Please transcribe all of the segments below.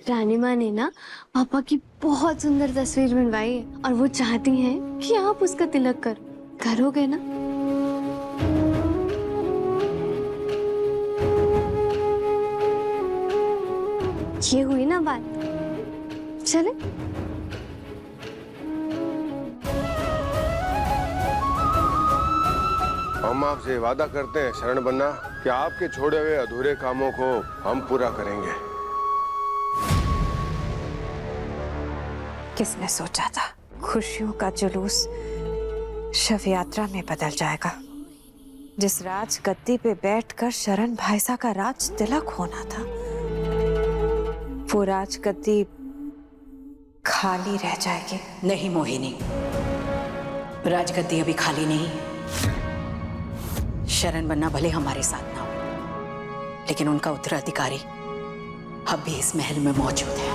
रानी माँ ने ना पापा की बहुत सुंदर तस्वीर बनवाई है और वो चाहती हैं कि आप उसका तिलक करोगे ना? ये हुई ना बात। चले। हम आपसे वादा करते हैं शरण बन्ना कि आपके छोड़े हुए अधूरे कामों को हम पूरा करेंगे। किसने सोचा था खुशियों का जुलूस शव यात्रा में बदल जाएगा। जिस राज गद्दी पे बैठकर शरण भाईसा का राज तिलक होना था, वो राज गद्दी खाली रह जाएगी। नहीं मोहिनी, राजगद्दी अभी खाली नहीं। शरण बन्ना भले हमारे साथ ना हो, लेकिन उनका उत्तराधिकारी अब भी इस महल में मौजूद है।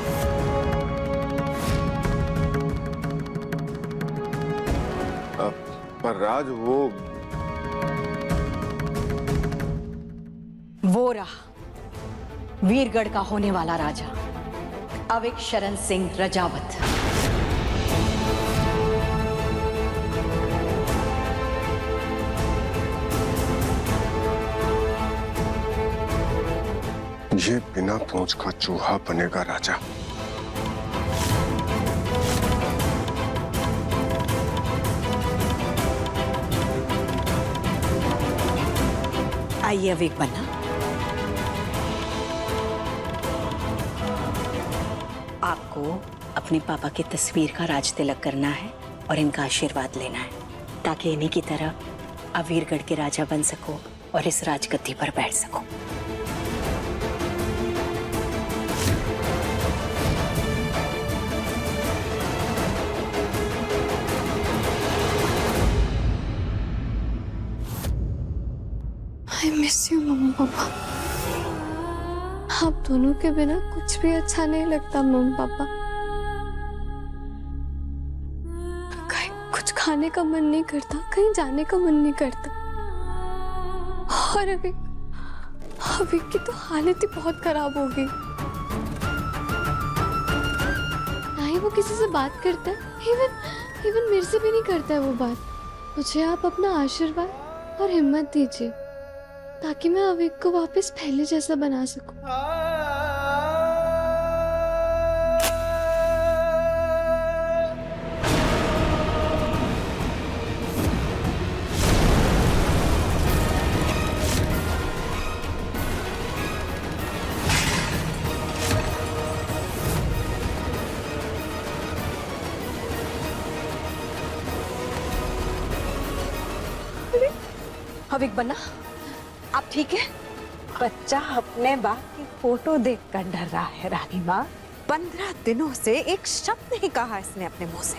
पर राज वो रहा वीरगढ़ का होने वाला राजा अविक शरण सिंह रजावत। ये बिना पूंछ का चूहा बनेगा राजा। आइए अविक बन्ना, आपको अपने पापा की तस्वीर का राज तिलक करना है और इनका आशीर्वाद लेना है, ताकि इन्हीं की तरह अवीरगढ़ के राजा बन सको और इस राजगद्दी पर बैठ सको। I miss you, मम्मा पापा। आप दोनों के बिना कुछ भी अच्छा नहीं लगता मम्मा पापा। कहीं कुछ खाने का मन नहीं करता, कहीं जाने का मन नहीं करता। और अभी की तो हालत ही बहुत खराब हो गई। ना ही वो किसी से बात करता है, इवन मेरे से भी नहीं करता है वो बात। मुझे आप अपना आशीर्वाद और हिम्मत दीजिए, ताकि मैं अविक को वापस पहले जैसा बना सकूं। अविक बन्ना, आप ठीक है? बच्चा अपने बाप की फोटो देखकर डर रहा है रानी माँ। 15 दिनों से एक शब्द नहीं कहा इसने अपने मुंह से।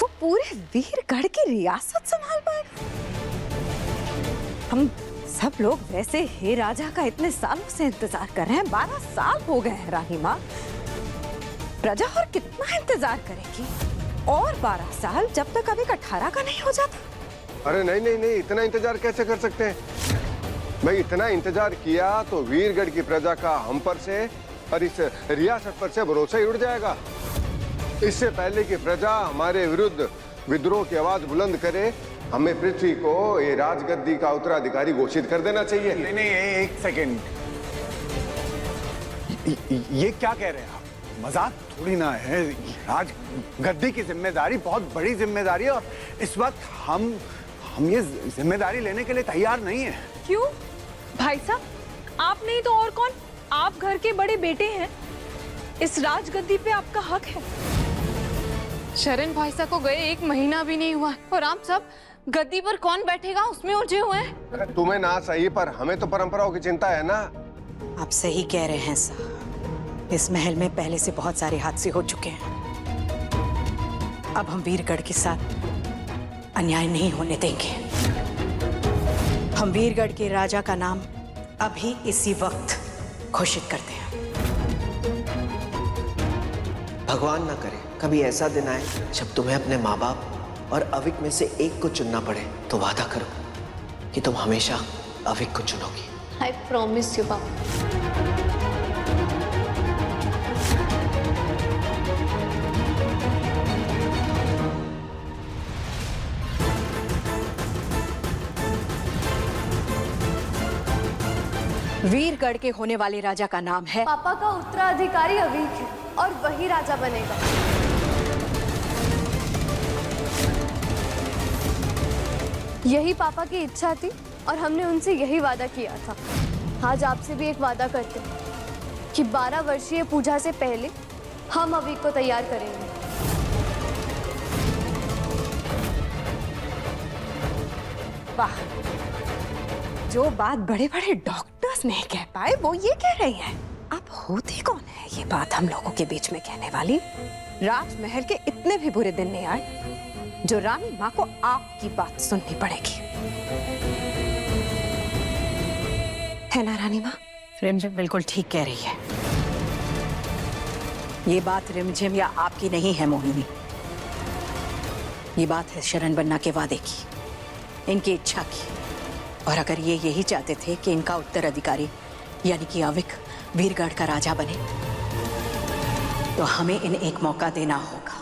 वो पूरे वीरगढ़ की रियासत संभाल पाएगा। हम सब लोग वैसे ही राजा का इतने सालों से इंतजार कर रहे हैं। 12 साल हो गए हैं रानी माँ। प्रजा और कितना इंतजार करेगी? और 12 साल, जब तक अभी 18 का नहीं हो जाता। अरे नहीं, इतना इंतजार कैसे कर सकते हैं? भाई इतना इंतजार किया तो वीरगढ़ की प्रजा का हम पर से और इस रियासत पर से भरोसा ही उड़ जाएगा। इससे पहले कि प्रजा हमारे विरुद्ध विद्रोह की आवाज बुलंद करे, हमें पृथ्वी को ये राजगद्दी का उत्तराधिकारी घोषित कर देना चाहिए। नहीं, एक सेकेंड, ये क्या कह रहे हैं आप? मजाक थोड़ी ना है। राजगद्दी की जिम्मेदारी बहुत बड़ी जिम्मेदारी है और इस वक्त हम ये जिम्मेदारी लेने के लिए तैयार नहीं है। क्यों भाई साहब, आप नहीं तो और कौन? आप घर के बड़े बेटे हैं, इस राजगद्दी पे आपका हक है। शरण भाईसा को गए 1 महीना भी नहीं हुआ और आप सब गद्दी पर कौन बैठेगा उसमें उलझे हुए हैं। तुम्हें ना सही, पर हमें तो परंपराओं की चिंता है ना। आप सही कह रहे हैं साहब, इस महल में पहले से बहुत सारे हादसे हो चुके हैं। अब हम वीरगढ़ के साथ अन्याय नहीं होने देंगे। हम वीरगढ़ के राजा का नाम अभी इसी वक्त घोषित करते हैं। भगवान ना करे कभी ऐसा दिन आए जब तुम्हें अपने माँ बाप और अविक में से एक को चुनना पड़े, तो वादा करो कि तुम हमेशा अविक को चुनोगी। I promise you, पापा। वीरगढ़ के होने वाले राजा का नाम है पापा का उत्तराधिकारी अवीक है और वही राजा बनेगा। यही पापा की इच्छा थी और हमने उनसे यही वादा किया था। आज आपसे भी एक वादा करते हैं कि 12 वर्षीय पूजा से पहले हम अवीक को तैयार करेंगे। वाह, जो बात बड़े बड़े डॉक्टर्स नहीं कह पाए वो ये कह रही है। अब होती कौन है ये बात हम लोगों के बीच में कहने वाली? राजमहल के इतने भी बुरे दिन नहीं आए जो रानी माँ को आपकी बात सुननी पड़ेगी, है ना रानी माँ? रिमझिम बिल्कुल ठीक कह रही है। ये बात रिमझिम या आपकी नहीं है मोहिनी, ये बात है शरण बन्ना के वादे की, इनकी इच्छा की। और अगर ये यही चाहते थे कि इनका उत्तराधिकारी यानी कि अविक वीरगढ़ का राजा बने, तो हमें इन्हें एक मौका देना होगा।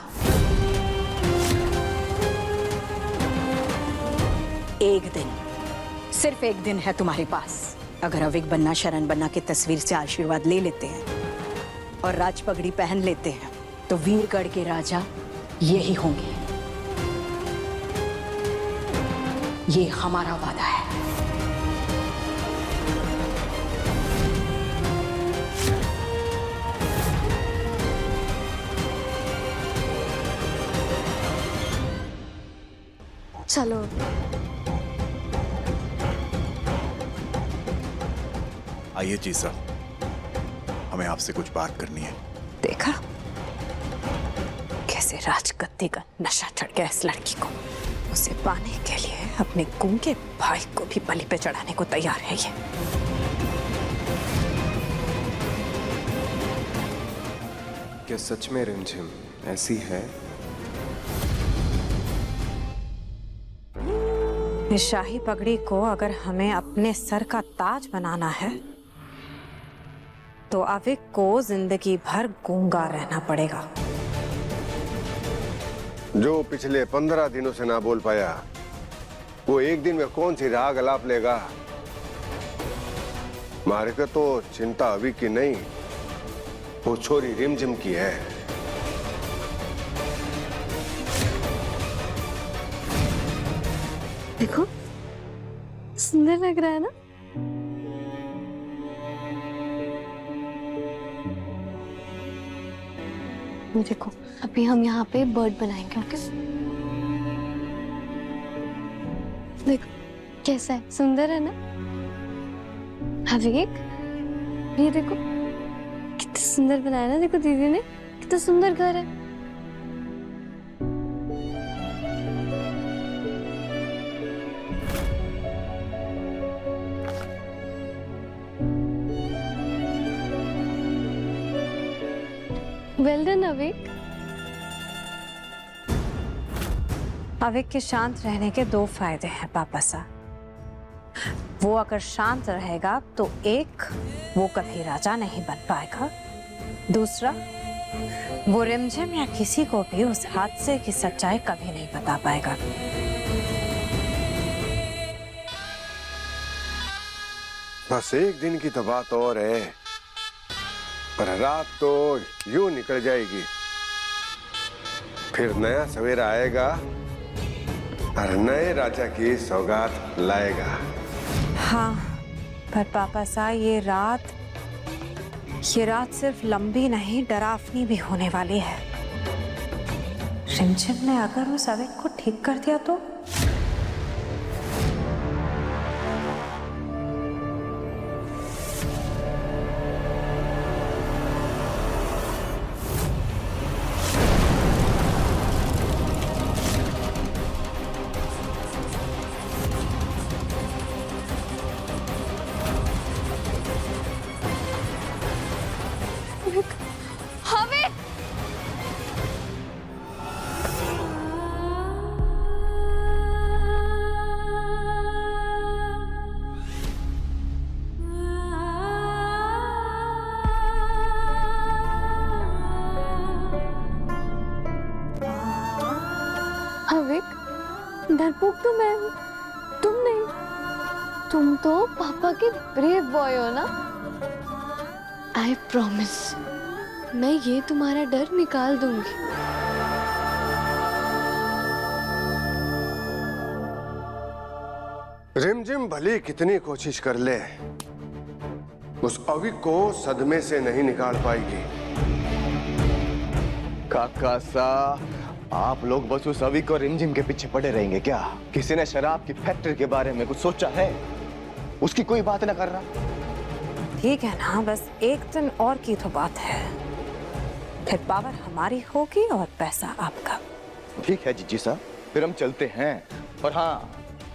एक दिन, सिर्फ एक दिन है तुम्हारे पास। अगर अविक बन्ना शरण बन्ना की तस्वीर से आशीर्वाद ले लेते हैं और राज पगड़ी पहन लेते हैं, तो वीरगढ़ के राजा यही होंगे। ये हमारा वादा है। चलो आइए जी साहब, हमें आपसे कुछ बात करनी है। देखा कैसे राजगद्दी का नशा चढ़ गया इस लड़की को। उसे पाने के लिए अपने गूंगे भाई को भी बलि पे चढ़ाने को तैयार है ये। क्या सच में रिमझिम ऐसी है? इस शाही पगड़ी को अगर हमें अपने सर का ताज बनाना है तो अविक को जिंदगी भर गूंगा रहना पड़ेगा। जो पिछले 15 दिनों से ना बोल पाया, वो एक दिन में कौन सी राग अलाप लेगा? मारे को तो चिंता अविक की नहीं, वो छोरी रिमझिम की है। देखो, सुंदर लग रहा है ना? देखो, अभी हम यहाँ पे बर्ड बनाएंगे, ओके? देखो कैसा है, सुंदर है ना? अविक, ये देखो कितना सुंदर बनाया ना। देखो दीदी ने, कितना सुंदर घर है। वेल डन अविक। अविक के शांत रहने के 2 फायदे हैं पापा साहब। वो अगर शांत रहेगा तो एक, वो कभी राजा नहीं बन पाएगा। दूसरा, वो रिमझिम या किसी को भी उस हादसे की सच्चाई कभी नहीं बता पाएगा। बस एक दिन की तो बात और है, पर रात तो यूं निकल जाएगी, फिर नया सवेरा आएगा और नए राजा की सौगात लाएगा। हाँ, पर पापा साहब ये रात सिर्फ लंबी नहीं डरावनी भी होने वाली है। रिमझिम ने अगर उस अविक को ठीक कर दिया तो? अविक, डरपोक तो मैं हूँ, तुम नहीं। तुम तो पापा के ब्रेव बॉय हो ना। आई प्रॉमिस मैं ये तुम्हारा डर निकाल दूंगी। रिमझिम भली कितनी कोशिश कर ले, उस अविक को सदमे से नहीं निकाल पाएगी। काका सा, आप लोग बस उस अविक और रिमझिम के पीछे पड़े रहेंगे क्या? किसी ने शराब की फैक्ट्री के बारे में कुछ सोचा है? उसकी कोई बात ना कर रहा। ठीक है ना, बस एक दिन और की तो बात है, फिर पावर हमारी होगी और पैसा आपका। ठीक है जीजी साहब, फिर हम चलते हैं। और हाँ,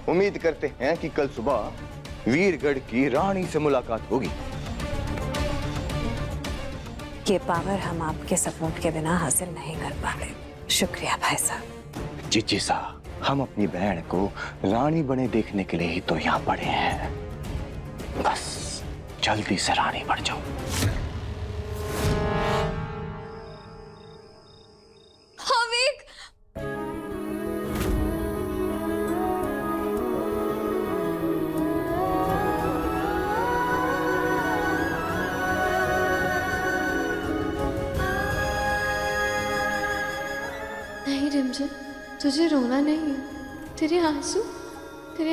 उम्मीद करते हैं कि कल सुबह वीरगढ़ की रानी से मुलाकात होगी। ये पावर हम आपके सपोर्ट के बिना हासिल नहीं कर पा रहे। शुक्रिया भाई साहब। जीजी साहब, हम अपनी बहन को रानी बने देखने के लिए ही तो यहाँ पड़े हैं। बस जल्दी से रानी बन जाओ। अविक, नहीं रिमझिम, तुझे रोना नहीं है। तेरे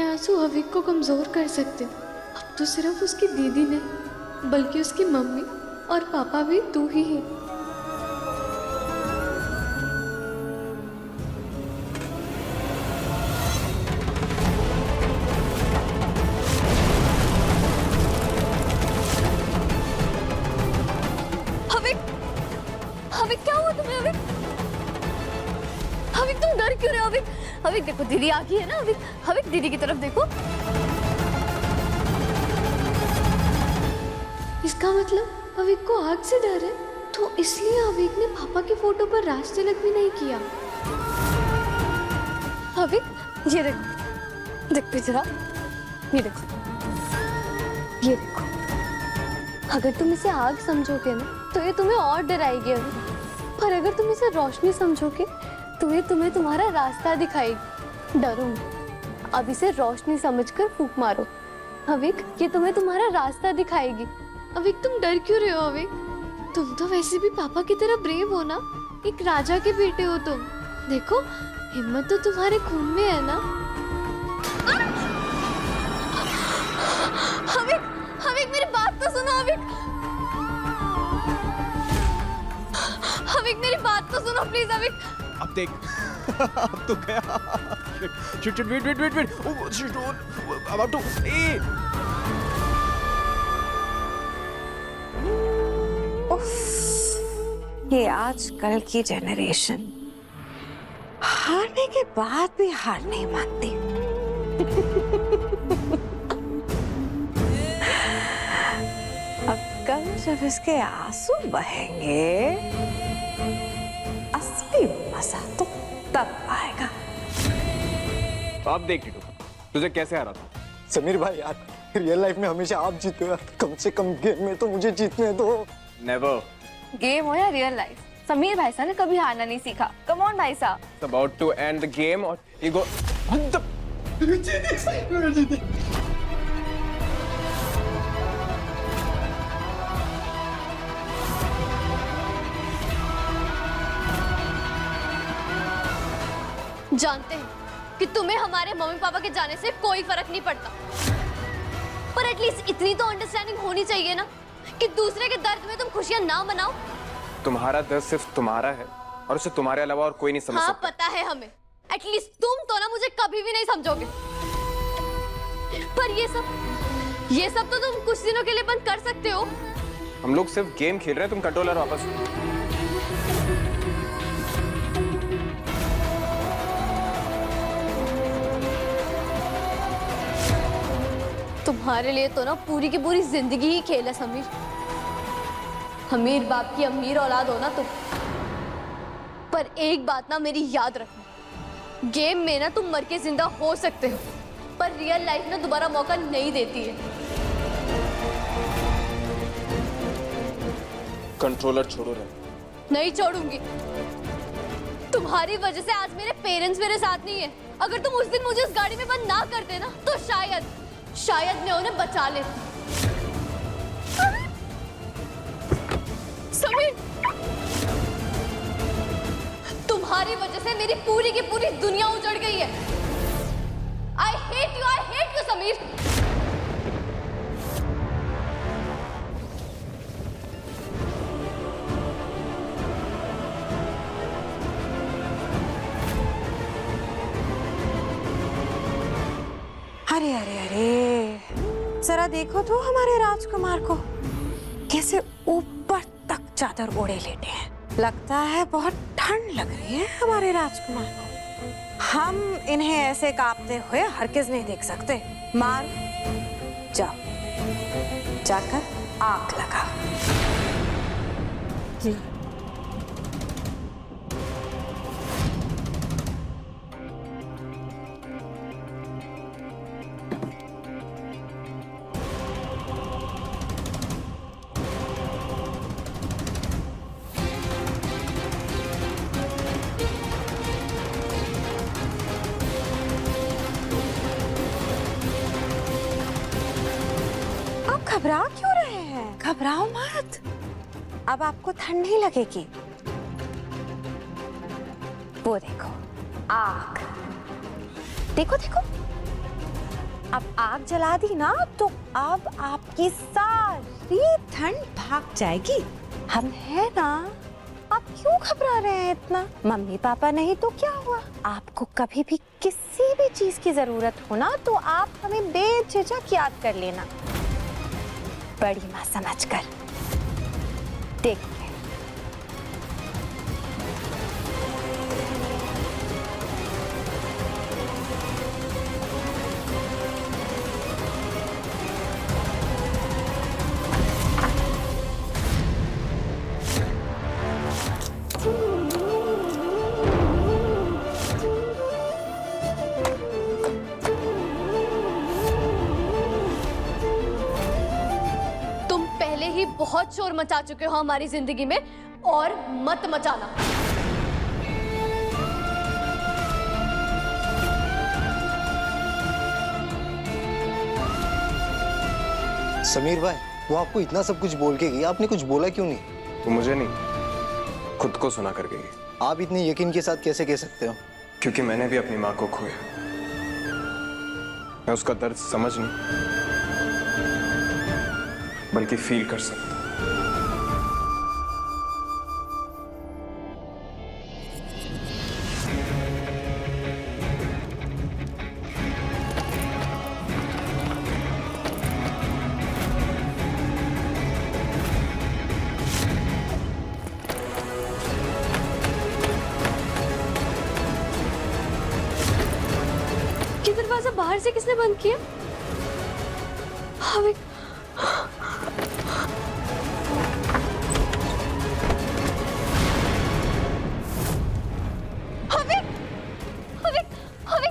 आंसू अविक को कमजोर कर सकते। अब तो सिर्फ उसकी दीदी नहीं बल्कि उसकी मम्मी और पापा भी तू ही है। अविक क्या हुआ तुम्हें? अविक तुम डर क्यों रहे हो? अविक देखो दीदी आ गई है ना। अविक दीदी की तरफ देखो। इसका मतलब अविक को आग से डर है, तो इसलिए अविक ने पापा की फोटो पर राज तिलक भी नहीं किया। अविक ये देखो, देख पीछे ये देखो, ये देखो। अगर तुम इसे आग समझोगे ना तो ये तुम्हें और डराएगी अविक, पर अगर तुम इसे रोशनी समझोगे तो ये तुम्हें तुम्हारा रास्ता दिखाएगी। डरो मत, अब इसे रोशनी समझकर फूंक मारो। अविक ये तुम्हें तुम्हारा रास्ता दिखाएगी। अविक तुम डर क्यों रहे हो? अविक तुम तो वैसे भी पापा की तरह ब्रेव हो ना, एक राजा के बेटे हो तुम। देखो हिम्मत तो तुम्हारे खून में है ना। अविक मेरी बात तो सुनो। अविक मेरी बात तो सुनो प्लीज। अविक अब देख अब तो गया। Shit wait oh shit about to ये आजकल की जनरेशन हारने के बाद भी हार नहीं मानती। अब कल जब इसके आंसू बहेंगे, असली मजा तो तब आएगा। अब देख टिटू, तुझे कैसे आ रहा था? समीर भाई यार, रियल लाइफ में हमेशा आप जीते हो, कम से कम गेम में तो मुझे जीतने दो। नेवर। गेम हो या रियल लाइफ, समीर भाई साहब ने कभी हारना नहीं सीखा। कम ऑन भाई साहब। It's about to end the game और you go what the जानते हैं कि तुम्हें हमारे मम्मी पापा के जाने से कोई फर्क नहीं पड़ता, पर एटलीस्ट इतनी तो अंडरस्टैंडिंग होनी चाहिए ना कि दूसरे के दर्द में तुम खुशियां ना मनाओ। तुम्हारा दर्द सिर्फ तुम्हारा है और उसे तुम्हारे अलावा और कोई नहीं समझ हाँ सकता। पता है हमें, एटलीस्ट तुम तो ना मुझे कभी भी नहीं समझोगे। पर ये सब तो तुम कुछ दिनों के लिए बंद कर सकते हो। हम लोग सिर्फ गेम खेल रहे हैं, तुम कंट्रोलर वापस। तुम्हारे लिए तो ना पूरी की पूरी जिंदगी ही खेल है समीर। अमीर बाप की अमीर औलाद हो ना तुम, पर एक बात ना मेरी याद रखना, गेम में ना तुम मर के जिंदा हो सकते हो, पर रियल लाइफ ना दोबारा मौका नहीं देती है। कंट्रोलर छोड़ो रे। नहीं छोड़ूंगी। तुम्हारी वजह से आज मेरे पेरेंट्स मेरे साथ नहीं है। अगर तुम उस दिन मुझे उस गाड़ी में बंद ना करते ना तो शायद मैं उन्हें बचा लेती। समीर, तुम्हारी वजह से मेरी पूरी की पूरी दुनिया उजड़ गई है। I hate you, Sameer. अरे अरे अरे, जरा देखो तो हमारे राजकुमार को कैसे ऊपर तक चादर ओढ़े लेटे हैं। लगता है बहुत ठंड लग रही है हमारे राजकुमार को। हम इन्हें ऐसे कांपते हुए हरगिज नहीं देख सकते। मार, जाओ, जाकर आग लगा। जी। घबरा क्यों रहे हैं? घबराओ मत, अब आपको ठंड नहीं लगेगी। वो देखो, आग देखो देखो। अब आग जला दी ना तो अब आपकी सारी ठंड भाग जाएगी। हम है ना, आप क्यों घबरा रहे हैं इतना? मम्मी पापा नहीं तो क्या हुआ? आपको कभी भी किसी भी चीज की जरूरत हो ना तो आप हमें बेझिझक याद कर लेना, बड़ी माँ समझकर। देखिए, बहुत शोर मचा चुके हो हमारी जिंदगी में, और मत मचाना। समीर भाई, वो आपको इतना सब कुछ बोल के गई, आपने कुछ बोला क्यों नहीं? तो मुझे नहीं, खुद को सुना कर गई। आप इतने यकीन के साथ कैसे कह सकते हो? क्योंकि मैंने भी अपनी माँ को खोया। मैं उसका दर्द समझ नहीं बल्कि फील कर सकता। ये दरवाजा बाहर से किसने बंद किया? हमें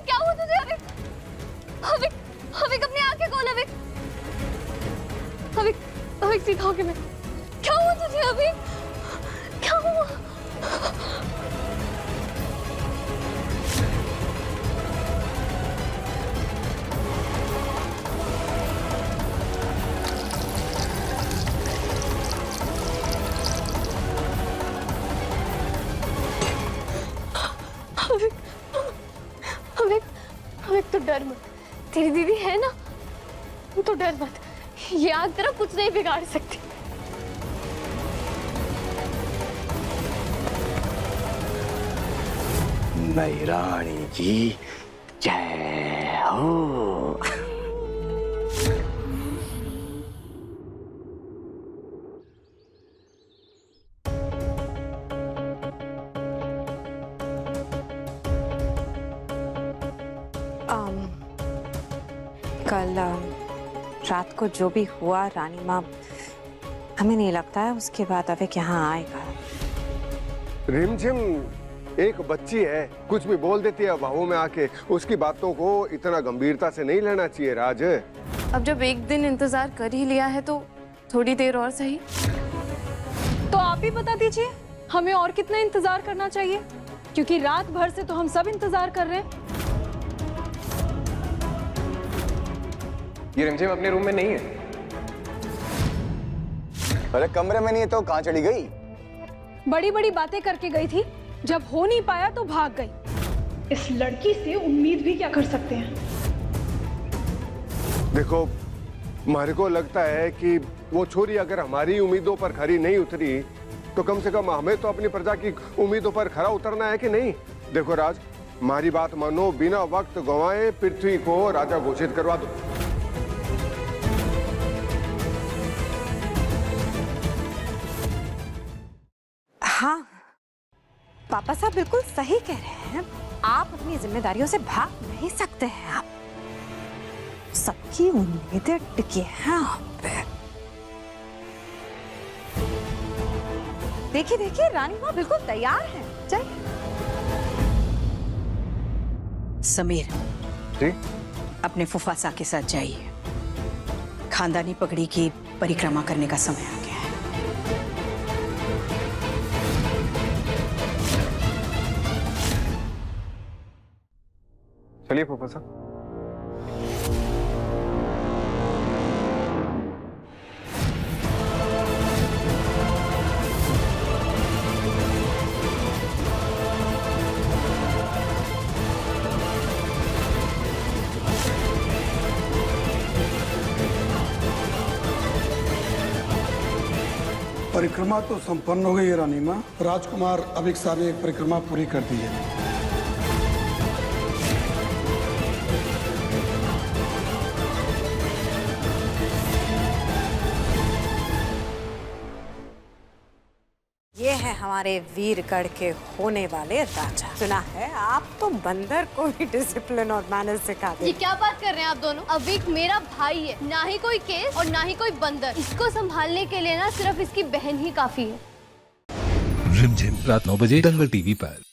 क्या हुआ तुझे? हविक अपनी आंखें खोल। हविक सीधा होके मैं, क्या हुआ तुझे? हविक क्या हुआ? हविक तो डर मत, तेरी दीदी है ना, तो डर मत। ये आग तेरा कुछ नहीं बिगाड़ सकती। मेरी रानी की जय हो। कल रात को जो भी हुआ रानी माँ, हमें नहीं लगता है उसके बाद अविक यहाँ आएगा। रिमझिम एक बच्ची है, कुछ भी बोल देती है बाहों में आके। उसकी बातों को इतना गंभीरता से नहीं लेना चाहिए राज। अब जब एक दिन इंतजार कर ही लिया है तो थोड़ी देर और सही। तो आप ही बता दीजिए हमें और कितना इंतजार करना चाहिए, क्योंकि रात भर से तो हम सब इंतजार कर रहे हैं। ये रिमझिम अपने रूम में नहीं है। अरे कमरे में नहीं है तो कहाँ चली गई? बड़ी बड़ी बातें करके गई थी, जब हो नहीं पाया तो भाग गई। इस लड़की से उम्मीद भी क्या कर सकते हैं। देखो, हमारे को लगता है कि वो छोरी अगर हमारी उम्मीदों पर खरी नहीं उतरी तो कम से कम हमें तो अपनी प्रजा की उम्मीदों पर खरा उतरना है कि नहीं। देखो राज, हमारी बात मानो, बिना वक्त गंवाए पृथ्वी को राजा घोषित करवा दो। हाँ, पापा साहब बिल्कुल सही कह रहे हैं। आप अपनी जिम्मेदारियों से भाग नहीं सकते हैं। आप सबकी उम्मीदें टिकी हैं आप पे। देखिए देखिए, रानी माँ बिल्कुल तैयार है। जाइए। समीर, जी? अपने फुफासा के साथ जाइए। खानदानी पगड़ी की परिक्रमा करने का समय आ गया है। चलिए फूफा साहब। परिक्रमा तो संपन्न हो गई है रानी माँ। राजकुमार अभिक साहब ने एक परिक्रमा पूरी कर दी है। ये है हमारे वीरगढ़ के होने वाले राजा। सुना है आप तो बंदर को ही डिसिप्लिन और मैनर्स सिखाते। ये क्या बात कर रहे हैं आप दोनों? अविक मेरा भाई है, ना ही कोई केस और ना ही कोई बंदर। इसको संभालने के लिए ना सिर्फ इसकी बहन ही काफी है। रिमझिम रात 9 बजे दंगल टीवी पर।